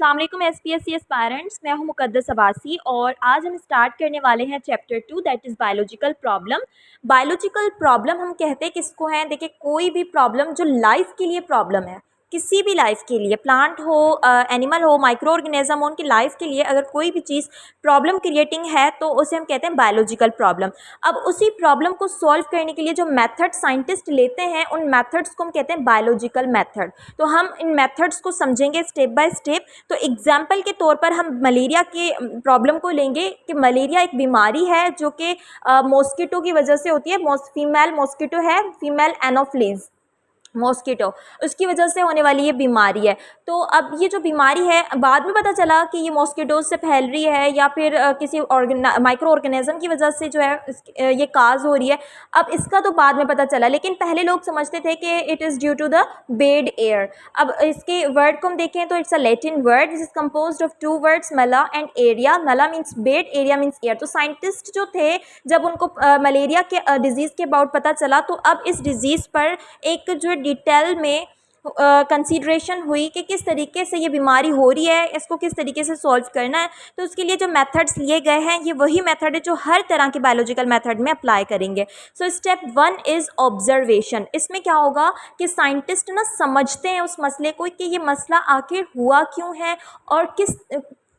अस्सलाम वालेकुम SPSC aspirants, मैं हूं मुक़द्दस अब्बासी और आज हम स्टार्ट करने वाले हैं chapter 2 that is biological problem. Biological problem हम कहते हैं किसको हैं? देखिए, कोई भी प्रॉब्लम जो लाइफ के लिए प्रॉब्लम है, किसी भी लाइफ के लिए, प्लांट हो, एनिमल हो, माइक्रो ऑर्गेनिज्म हो, उनकी लाइफ के लिए अगर कोई भी चीज़ प्रॉब्लम क्रिएटिंग है तो उसे हम कहते हैं बायोलॉजिकल प्रॉब्लम। अब उसी प्रॉब्लम को सॉल्व करने के लिए जो मेथड साइंटिस्ट लेते हैं उन मेथड्स को हम कहते हैं बायोलॉजिकल मेथड। तो हम इन मेथड्स को समझेंगे स्टेप बाय स्टेप। तो एग्जाम्पल के तौर पर हम मलेरिया के प्रॉब्लम को लेंगे कि मलेरिया एक बीमारी है जो कि मॉस्किटो की वजह से होती है। फीमेल मॉस्किटो है, फीमेल एनोफ्लीज मॉस्किटो, उसकी वजह से होने वाली ये बीमारी है। तो अब ये जो बीमारी है बाद में पता चला कि ये मॉस्किटोज से फैल रही है या फिर किसी माइक्रो ऑर्गेनिज्म की वजह से जो है ये काज हो रही है। अब इसका तो बाद में पता चला, लेकिन पहले लोग समझते थे कि it is due to the bad air. अब इसके वर्ड को हम देखें तो it's a Latin word, this is composed of two words, mala and aria. Mala means bad, aria means air. तो साइंटिस्ट जो थे जब उनको मलेरिया के डिजीज़ के अबाउट पता चला तो अब इस डिज़ीज़ पर एक जो डिटेल में कंसीडरेशन हुई कि किस तरीके से ये बीमारी हो रही है, इसको किस तरीके से सॉल्व करना है। तो उसके लिए जो मेथड्स लिए गए हैं ये वही मेथड है जो हर तरह के बायोलॉजिकल मेथड में अप्लाई करेंगे। So step 1 is observation. इसमें क्या होगा कि साइंटिस्ट ना समझते हैं उस मसले को कि ये मसला आखिर हुआ क्यों है और किस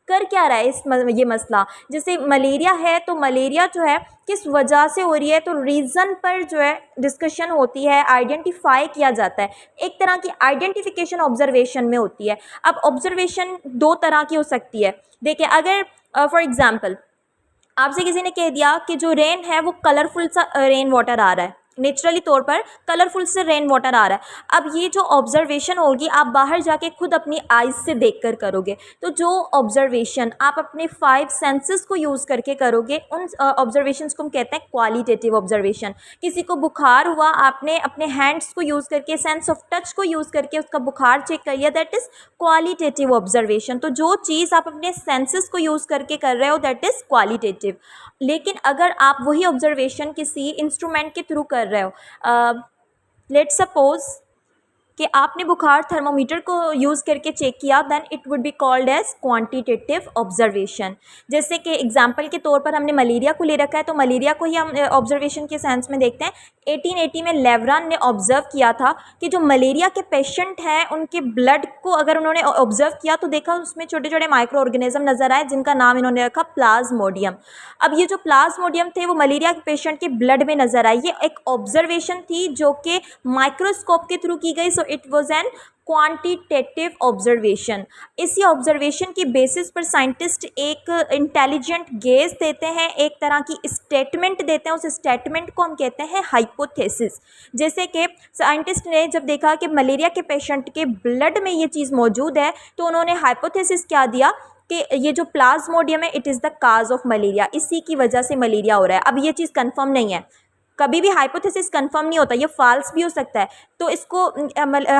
कर क्या रहा है ये मसला। जैसे मलेरिया है तो मलेरिया जो है किस वजह से हो रही है, तो रीज़न पर जो है डिस्कशन होती है, आइडेंटिफाई किया जाता है। एक तरह की आइडेंटिफिकेशन ऑब्जर्वेशन में होती है। अब ऑब्जर्वेशन दो तरह की हो सकती है। देखिए, अगर फॉर एग्ज़ाम्पल आपसे किसी ने कह दिया कि जो रेन है वो कलरफुल सा रेन वाटर आ रहा है, नेचुरली तौर पर कलरफुल से रेन वाटर आ रहा है। अब ये जो ऑब्जर्वेशन होगी आप बाहर जाके खुद अपनी आइज़ से देखकर करोगे। तो जो ऑब्जर्वेशन आप अपने 5 सेंसेस को यूज़ करके करोगे उन ऑब्जर्वेशंस को हम कहते हैं क्वालिटेटिव ऑब्जर्वेशन। किसी को बुखार हुआ, आपने अपने हैंड्स को यूज़ करके, सेंस ऑफ टच को यूज़ करके उसका बुखार चेक कर लिया, दैट इज़ क्वालिटेटिव ऑब्जर्वेशन। तो जो चीज़ आप अपने सेंसेस को यूज़ करके कर रहे हो दैट इज़ क्वालिटेटिव। लेकिन अगर आप वही ऑब्जर्वेशन किसी इंस्ट्रूमेंट के थ्रू कर रहे हो, लेट्स सपोज कि आपने बुखार थर्मोमीटर को यूज़ करके चेक किया, then it would be called as quantitative observation. जैसे कि एग्जांपल के तौर पर हमने मलेरिया को ले रखा है तो मलेरिया को ही हम ऑब्जर्वेशन के सेंस में देखते हैं। 1880 में लेवरन ने ऑब्जर्व किया था कि जो मलेरिया के पेशेंट हैं उनके ब्लड को अगर उन्होंने ऑब्जर्व किया तो देखा उसमें छोटे छोटे माइक्रो ऑर्गेनिज्म नज़र आए जिनका नाम इन्होंने रखा प्लाज्मोडियम। अब ये जो प्लाज्मोडियम थे वो मलेरिया के पेशेंट के ब्लड में नज़र आए। ये एक ऑब्जर्वेशन थी जो कि माइक्रोस्कोप के थ्रू की गई। So it was an quantitative observation. इसी ऑब्जर्वेशन की बेसिस पर साइंटिस्ट एक इंटेलिजेंट गेस देते हैं, एक तरह की स्टेटमेंट देते हैं। उस स्टेटमेंट को हम कहते हैं हाइपोथेसिस। जैसे कि साइंटिस्ट ने जब देखा कि मलेरिया के पेशेंट के ब्लड में ये चीज़ मौजूद है तो उन्होंने हाइपोथेसिस क्या दिया कि ये जो प्लाज्मोडियम है it is the cause of malaria, इसी की वजह से मलेरिया हो रहा है। अब ये चीज़ कंफर्म नहीं है, कभी भी हाइपोथेसिस कंफर्म नहीं होता, ये फॉल्स भी हो सकता है। तो इसको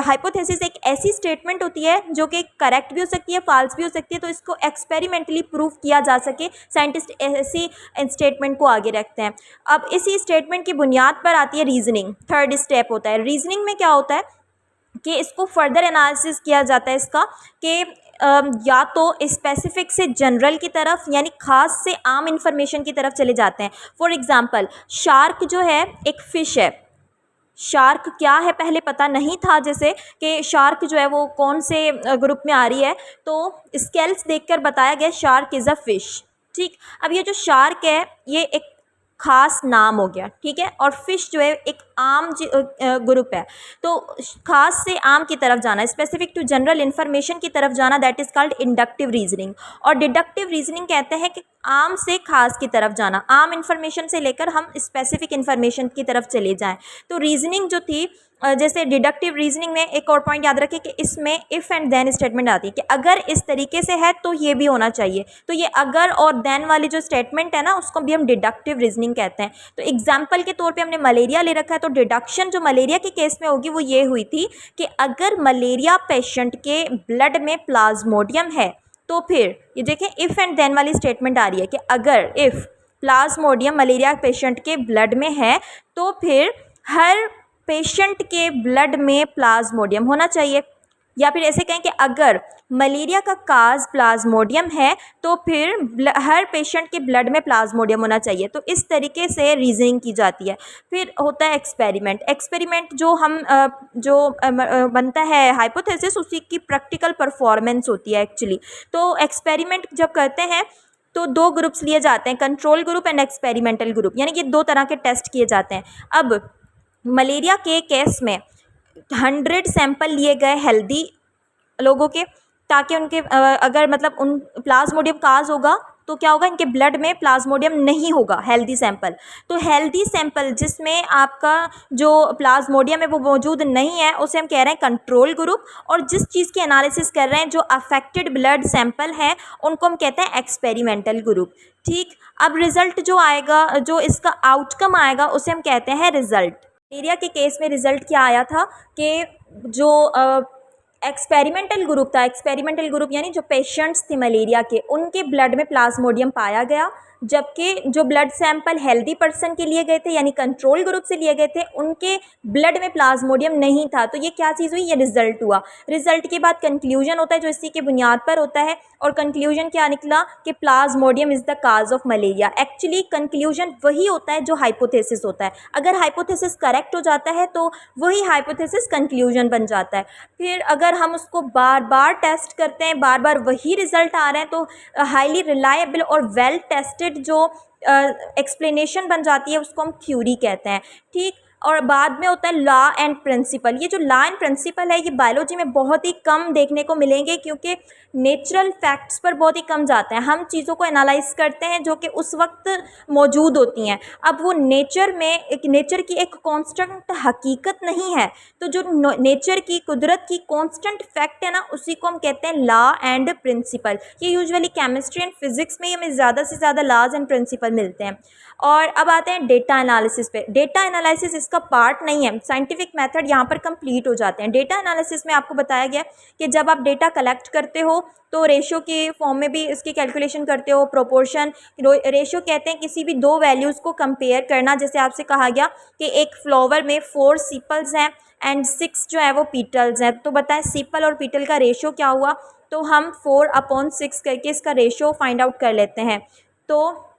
हाइपोथेसिस एक ऐसी स्टेटमेंट होती है जो कि करेक्ट भी हो सकती है, फॉल्स भी हो सकती है। तो इसको एक्सपेरिमेंटली प्रूव किया जा सके, साइंटिस्ट ऐसी स्टेटमेंट को आगे रखते हैं। अब इसी स्टेटमेंट की बुनियाद पर आती है रीजनिंग। थर्ड स्टेप होता है रीजनिंग में क्या होता है कि इसको फर्दर एनालिसिस किया जाता है इसका कि या तो स्पेसिफिक से जनरल की तरफ यानी ख़ास से आम इंफॉर्मेशन की तरफ चले जाते हैं। फॉर एग्ज़ाम्पल शार्क जो है एक फ़िश है। शार्क क्या है पहले पता नहीं था, जैसे कि शार्क जो है वो कौन से ग्रुप में आ रही है, तो स्केल्स देखकर बताया गया शार्क इज़ अ फ़िश। ठीक, अब ये जो शार्क है ये एक ख़ास नाम हो गया, ठीक है, और फिश जो है एक आम ग्रुप है। तो ख़ास से आम की तरफ जाना, स्पेसिफिक टू जनरल इन्फॉर्मेशन की तरफ जाना, that is called inductive reasoning. और डिडक्टिव रीजनिंग कहते हैं कि आम से खास की तरफ जाना, आम इन्फॉर्मेशन से लेकर हम स्पेसिफिक इन्फॉर्मेशन की तरफ चले जाएं। तो रीजनिंग जो थी, जैसे डिडक्टिव रीजनिंग में एक और पॉइंट याद रखें कि इसमें इफ़ एंड देन स्टेटमेंट आती है कि अगर इस तरीके से है तो ये भी होना चाहिए। तो ये अगर और देन वाली जो स्टेटमेंट है ना उसको भी हम डिडक्टिव रीजनिंग कहते हैं। तो एग्जाम्पल के तौर पे हमने मलेरिया ले रखा है तो डिडक्शन जो मलेरिया के केस में होगी वो ये हुई थी कि अगर मलेरिया पेशेंट के ब्लड में प्लाज्मोडियम है तो फिर ये देखें इफ़ एंड देन वाली स्टेटमेंट आ रही है कि अगर इफ़ प्लाज्मोडियम मलेरिया पेशेंट के ब्लड में है तो फिर हर पेशेंट के ब्लड में प्लाज्मोडियम होना चाहिए। या फिर ऐसे कहें कि अगर मलेरिया का काज प्लाज्मोडियम है तो फिर हर पेशेंट के ब्लड में प्लाज्मोडियम होना चाहिए। तो इस तरीके से रीजनिंग की जाती है। फिर होता है एक्सपेरिमेंट। एक्सपेरिमेंट जो हम बनता है हाइपोथेसिस, उसी की प्रैक्टिकल परफॉर्मेंस होती है एक्चुअली। तो एक्सपेरिमेंट जब करते हैं तो दो ग्रुप्स लिए जाते हैं, control group and experimental group, यानी कि दो तरह के टेस्ट किए जाते हैं। अब मलेरिया के केस में 100 सैंपल लिए गए हेल्दी लोगों के, ताकि उनके अगर मतलब उन प्लाज्मोडियम काज होगा तो क्या होगा, इनके ब्लड में प्लाज्मोडियम नहीं होगा, हेल्दी सैंपल। तो हेल्दी सैंपल जिसमें आपका जो प्लाज्मोडियम है वो मौजूद नहीं है, उसे हम कह रहे हैं कंट्रोल ग्रुप। और जिस चीज़ की एनालिसिस कर रहे हैं, जो अफेक्टेड ब्लड सैंपल हैं, उनको हम कहते हैं एक्सपेरिमेंटल ग्रुप। ठीक, अब रिजल्ट जो आएगा, जो इसका आउटकम आएगा, उसे हम कहते हैं रिजल्ट। मलेरिया के केस में रिजल्ट क्या आया था कि जो एक्सपेरिमेंटल ग्रुप था, एक्सपेरिमेंटल ग्रुप यानी जो पेशेंट्स थे मलेरिया के, उनके ब्लड में प्लाज्मोडियम पाया गया, जबकि जो ब्लड सैंपल हेल्दी पर्सन के लिए गए थे यानी कंट्रोल ग्रुप से लिए गए थे, उनके ब्लड में प्लाज्मोडियम नहीं था। तो ये क्या चीज़ हुई, ये रिजल्ट हुआ। रिजल्ट के बाद कंक्लूजन होता है जो इसी के बुनियाद पर होता है, और कंक्लूजन क्या निकला कि Plasmodium is the cause of malaria. Actually conclusion वही होता है जो हाइपोथेसिस होता है। अगर हाइपोथेसिस करेक्ट हो जाता है तो वही हाइपोथेसिस कंक्लूजन बन जाता है। फिर अगर हम उसको बार बार टेस्ट करते हैं, बार बार वही रिजल्ट आ रहे हैं, तो हाईली रिलायबल और वेल टेस्टेड जो एक्सप्लेनेशन बन जाती है उसको हम थ्योरी कहते हैं। ठीक, और बाद में होता है लॉ एंड प्रिंसिपल। ये जो लॉ एंड प्रिंसिपल है, ये बायोलॉजी में बहुत ही कम देखने को मिलेंगे, क्योंकि नेचुरल फैक्ट्स पर बहुत ही कम जाते हैं। हम चीज़ों को एनालाइज करते हैं जो कि उस वक्त मौजूद होती हैं। अब वो नेचर की एक कांस्टेंट हकीकत नहीं है। तो जो नेचर की, कुदरत की कांस्टेंट फैक्ट है ना, उसी को हम कहते हैं लॉ एंड प्रिंसिपल। ये यूजुअली केमिस्ट्री एंड फिजिक्स में हमें ज़्यादा से ज़्यादा लॉज एंड प्रिंसिपल मिलते हैं। और अब आते हैं डेटा एनालिसिस पे। डेटा एनालिसिस इसका पार्ट नहीं है, साइंटिफिक मेथड यहाँ पर कंप्लीट हो जाते हैं। डेटा एनालिसिस में आपको बताया गया कि जब आप डेटा कलेक्ट करते हो तो रेशो के फॉर्म में भी इसकी कैलकुलेशन करते हो। प्रोपोर्शन रेशो कहते हैं किसी भी दो वैल्यूज़ को कंपेयर करना। जैसे आपसे कहा गया कि एक फ्लावर में 4 सीपल्स हैं एंड 6 जो है वो पीटल्स हैं, तो बताएं सीपल और पीटल का रेशो क्या हुआ। तो हम 4/6 करके इसका रेशो फाइंड आउट कर लेते हैं। तो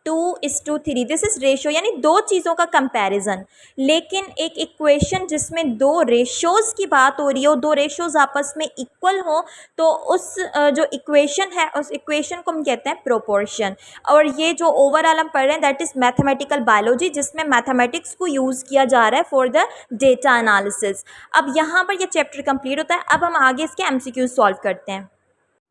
2:3 दिस इज रेशो, यानी दो चीज़ों का कंपैरिजन। लेकिन एक इक्वेशन जिसमें दो रेशोज़ की बात हो रही हो, दो रेशोज़ आपस में इक्वल हो, तो उस जो इक्वेशन है, उस इक्वेशन को हम कहते हैं प्रोपोर्शन। और ये जो ओवरऑल हम पढ़ रहे हैं दैट इज़ मैथमेटिकल बायोलॉजी, जिसमें मैथमेटिक्स को यूज़ किया जा रहा है फॉर द डेटा एनालिसिस। अब यहाँ पर ये चैप्टर कंप्लीट होता है। अब हम आगे इसके एमसीक्यूज सॉल्व करते हैं।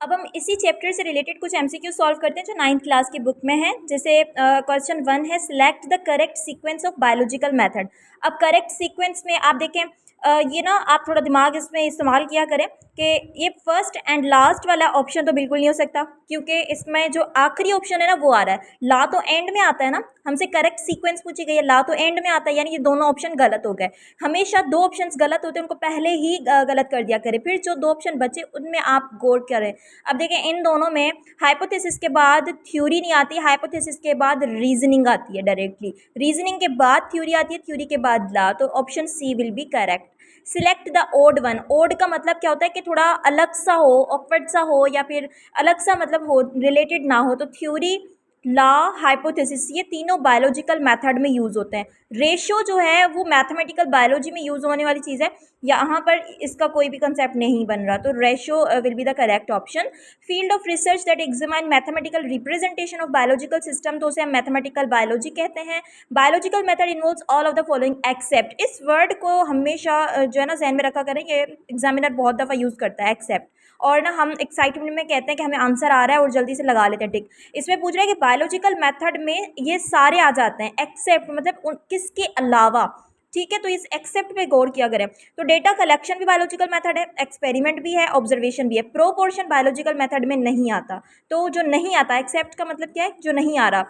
अब हम इसी चैप्टर से रिलेटेड कुछ एमसीक्यू सॉल्व करते हैं जो 9th क्लास की बुक में है। जैसे क्वेश्चन 1 है, select the correct sequence of biological method. अब करेक्ट सीक्वेंस में आप देखें, ये ना आप थोड़ा दिमाग इसमें इस्तेमाल किया करें कि ये फर्स्ट एंड लास्ट वाला ऑप्शन तो बिल्कुल नहीं हो सकता, क्योंकि इसमें जो आखिरी ऑप्शन है ना वो आ रहा है। ला तो एंड में आता है ना, हमसे करेक्ट सीक्वेंस पूछी गई है, ला तो एंड में आता है, यानी ये दोनों ऑप्शन गलत हो गए। हमेशा दो ऑप्शंस गलत होते हैं, उनको पहले ही गलत कर दिया करें, फिर जो दो ऑप्शन बचे उनमें आप गौर करें। अब देखें, इन दोनों में हाइपोथेसिस के बाद थ्योरी नहीं आती, हाइपोथेसिस के बाद रीजनिंग आती है डायरेक्टली, रीजनिंग के बाद थ्योरी आती है, थ्योरी के बाद ला। तो option C will be correct. Select the odd one. Odd का मतलब क्या होता है कि थोड़ा अलग सा हो, ऑकवर्ड सा हो, या फिर अलग सा मतलब हो, रिलेटेड ना हो। तो थ्योरी, लॉ, हाइपोथेसिस, ये तीनों बायोलॉजिकल मेथड में यूज़ होते हैं। रेशो जो है वो मैथमेटिकल बायोलॉजी में यूज़ होने वाली चीज़ है, यहाँ पर इसका कोई भी कंसेप्ट नहीं बन रहा। तो ratio will be the correct option. Field of research that examine mathematical representation of biological system, तो उसे हम मैथमेटिकल बायोलॉजी कहते हैं। Biological method involves all of the following except. इस वर्ड को हमेशा जो है ना ज़हन में रखा करें, ये एग्जामिनर बहुत दफ़ा यूज़ करता है, एक्सेप्ट। और ना हम एक्साइटमेंट में कहते हैं कि हमें आंसर आ रहा है और जल्दी से लगा लेते हैं टिक। इसमें पूछ रहा है कि बायोलॉजिकल मेथड में ये सारे आ जाते हैं, एक्सेप्ट मतलब किसके अलावा। ठीक है, तो इस एक्सेप्ट पे गौर किया करें। तो डेटा कलेक्शन भी बायोलॉजिकल मेथड है, एक्सपेरिमेंट भी है, ऑब्जर्वेशन भी है। प्रोपोर्शन बायोलॉजिकल मेथड में नहीं आता, तो जो नहीं आता, एक्सेप्ट का मतलब क्या है, जो नहीं आ रहा।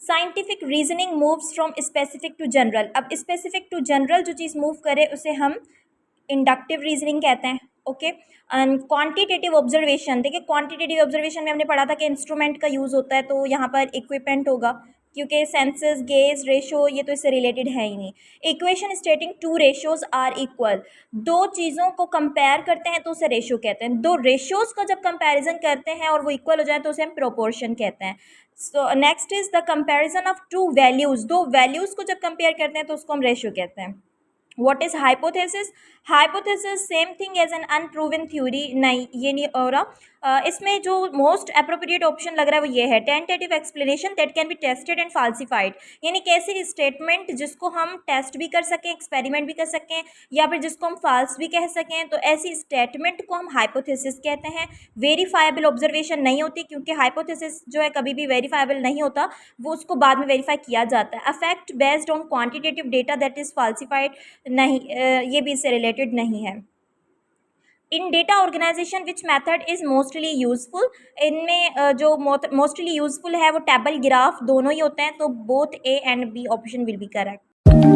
Scientific reasoning moves from specific to general. अब स्पेसिफिक टू जनरल जो चीज़ मूव करे उसे हम इंडक्टिव रीजनिंग कहते हैं। ओके, एंड क्वांटिटेटिव ऑब्जर्वेशन, देखिए क्वांटिटेटिव ऑब्जर्वेशन में हमने पढ़ा था कि इंस्ट्रूमेंट का यूज़ होता है, तो यहाँ पर इक्विपमेंट होगा। क्योंकि सेंसस गेज रेशो ये तो इससे रिलेटेड है ही नहीं। Equation stating two ratios are equal, दो चीज़ों को कंपेयर करते हैं तो उसे रेशो कहते हैं। दो रेशोज को जब कंपैरिजन करते हैं और वो इक्वल हो जाए तो उसे हम प्रोपोर्शन कहते हैं। So next is the comparison of to values, दो वैल्यूज को जब कंपेयर करते हैं तो उसको हम रेशो कहते हैं। What is hypothesis? Hypothesis same thing as an unproven theory, नहीं ये नहीं हो रहा। इसमें जो मोस्ट अप्रोप्रिएट ऑप्शन लग रहा है वो ये है, tentative explanation that can be tested and falsified, यानी कैसी स्टेटमेंट जिसको हम टेस्ट भी कर सकें, एक्सपेरिमेंट भी कर सकें, या फिर जिसको हम फाल्स भी कह सकें, तो ऐसी स्टेटमेंट को हम हाइपोथेसिस कहते हैं। वेरीफाइबल ऑब्जर्वेशन नहीं होती, क्योंकि हाइपोथेसिस जो है कभी भी वेरीफाइबल नहीं होता, वो उसको बाद में वेरीफाई किया जाता है। Affect based on quantitative data that is falsified, नहीं ये भी इससे रिलेटेड नहीं है। In data organization which method is mostly useful, इनमें जो मोस्टली यूजफुल है वो टेबल ग्राफ दोनों ही होते हैं, तो both A and B option will be correct.